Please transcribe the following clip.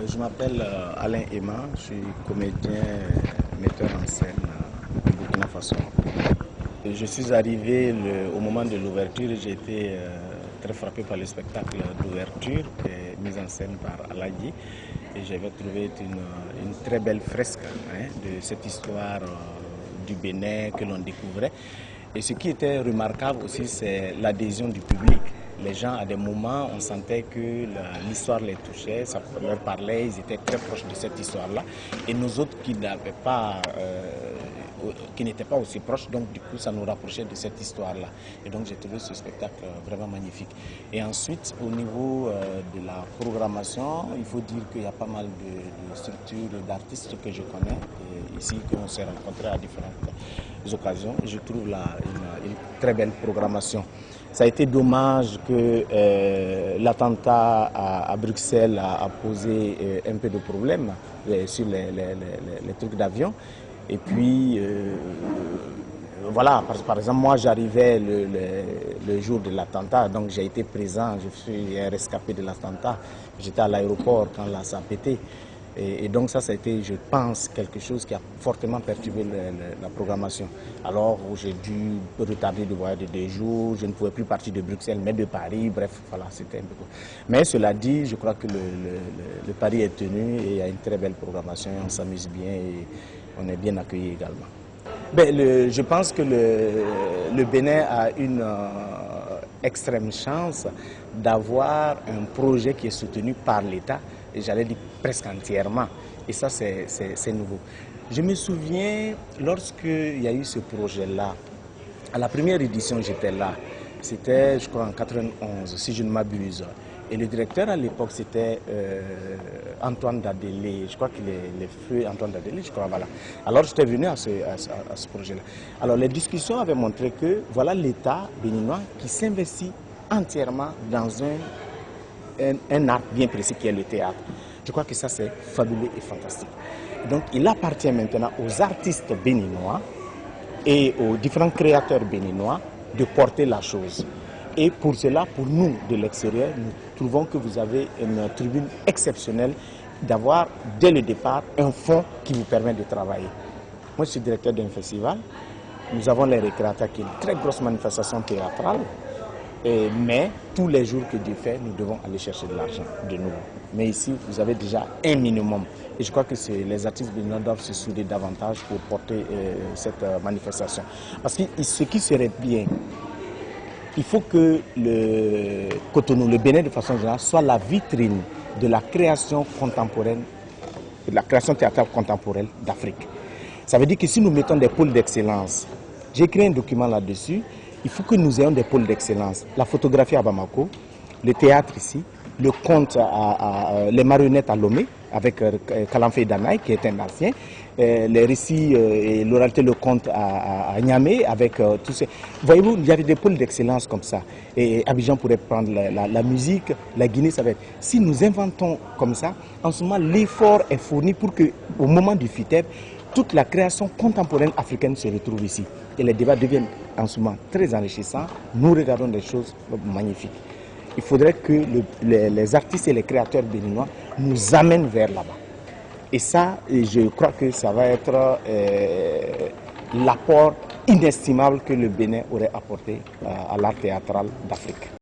Je m'appelle Alain Ema, je suis comédien, metteur en scène au Burkina Faso. Je suis arrivé au moment de l'ouverture, j'ai été très frappé par le spectacle d'ouverture mis en scène par Aladji. Et j'avais trouvé une très belle fresque de cette histoire du Bénin que l'on découvrait. Et ce qui était remarquable aussi, c'est l'adhésion du public. Les gens, à des moments, on sentait que l'histoire les touchait, ça leur parlait, ils étaient très proches de cette histoire-là. Et nous autres qui n'étaient pas aussi proches, donc du coup, ça nous rapprochait de cette histoire-là. Et donc, j'ai trouvé ce spectacle vraiment magnifique. Et ensuite, au niveau de la programmation, il faut dire qu'il y a pas mal de structures d'artistes que je connais, ici, qu'on s'est rencontrés à différentes occasions. Je trouve là une très belle programmation. Ça a été dommage que l'attentat à Bruxelles a posé un peu de problème sur les trucs d'avion. Et puis, voilà, par exemple, moi j'arrivais le jour de l'attentat, donc j'ai été présent, je suis un rescapé de l'attentat. J'étais à l'aéroport quand là ça a pété. Et donc ça a été, je pense, quelque chose qui a fortement perturbé la programmation. Alors j'ai dû retarder le voyage de 2 jours, je ne pouvais plus partir de Bruxelles, mais de Paris, bref, voilà, c'était un peu court. Mais cela dit, je crois que le pari est tenu et il y a une très belle programmation, on s'amuse bien et on est bien accueillis également. Je pense que le Bénin a une extrême chance d'avoir un projet qui est soutenu par l'État, et j'allais dire presque entièrement, et ça c'est nouveau. Je me souviens, lorsqu'il y a eu ce projet-là, à la première édition j'étais là, c'était je crois en 91, si je ne m'abuse. Et le directeur à l'époque, c'était Antoine Dadélé, je crois qu'il est le feu Antoine Dadélé, je crois, voilà. Alors j'étais venu à ce projet-là. Alors les discussions avaient montré que voilà l'État béninois qui s'investit entièrement dans un art bien précis qui est le théâtre. Je crois que ça c'est fabuleux et fantastique. Donc il appartient maintenant aux artistes béninois et aux différents créateurs béninois de porter la chose. Et pour cela, pour nous de l'extérieur, nous trouvons que vous avez une tribune exceptionnelle d'avoir dès le départ un fonds qui vous permet de travailler. Moi je suis directeur d'un festival, nous avons les récréateurs qui est une très grosse manifestation théâtrale, mais tous les jours que Dieu fait, nous devons aller chercher de l'argent de nouveau. Mais ici, vous avez déjà un minimum. Et je crois que les artistes béninois doivent se souder davantage pour porter cette manifestation. Parce que ce qui serait bien, il faut que le Cotonou, le Bénin de façon générale, soit la vitrine de la création contemporaine, de la création théâtrale contemporaine d'Afrique. Ça veut dire que si nous mettons des pôles d'excellence, j'ai écrit un document là-dessus, il faut que nous ayons des pôles d'excellence. La photographie à Bamako, le théâtre ici, le conte, les marionnettes à Lomé, avec Kalamfé Danaï, qui est un ancien, les récits et l'oralité, le conte à Niamey, avec tous ces... Voyez-vous, il y avait des pôles d'excellence comme ça. Et Abidjan pourrait prendre la musique, la Guinée, ça va être... Si nous inventons comme ça, en ce moment, l'effort est fourni pour qu'au moment du FITEB, toute la création contemporaine africaine se retrouve ici. Et les débats deviennent en ce moment très enrichissants. Nous regardons des choses magnifiques. Il faudrait que les artistes et les créateurs béninois nous amènent vers là-bas. Et ça, je crois que ça va être l'apport inestimable que le Bénin aurait apporté à l'art théâtral d'Afrique.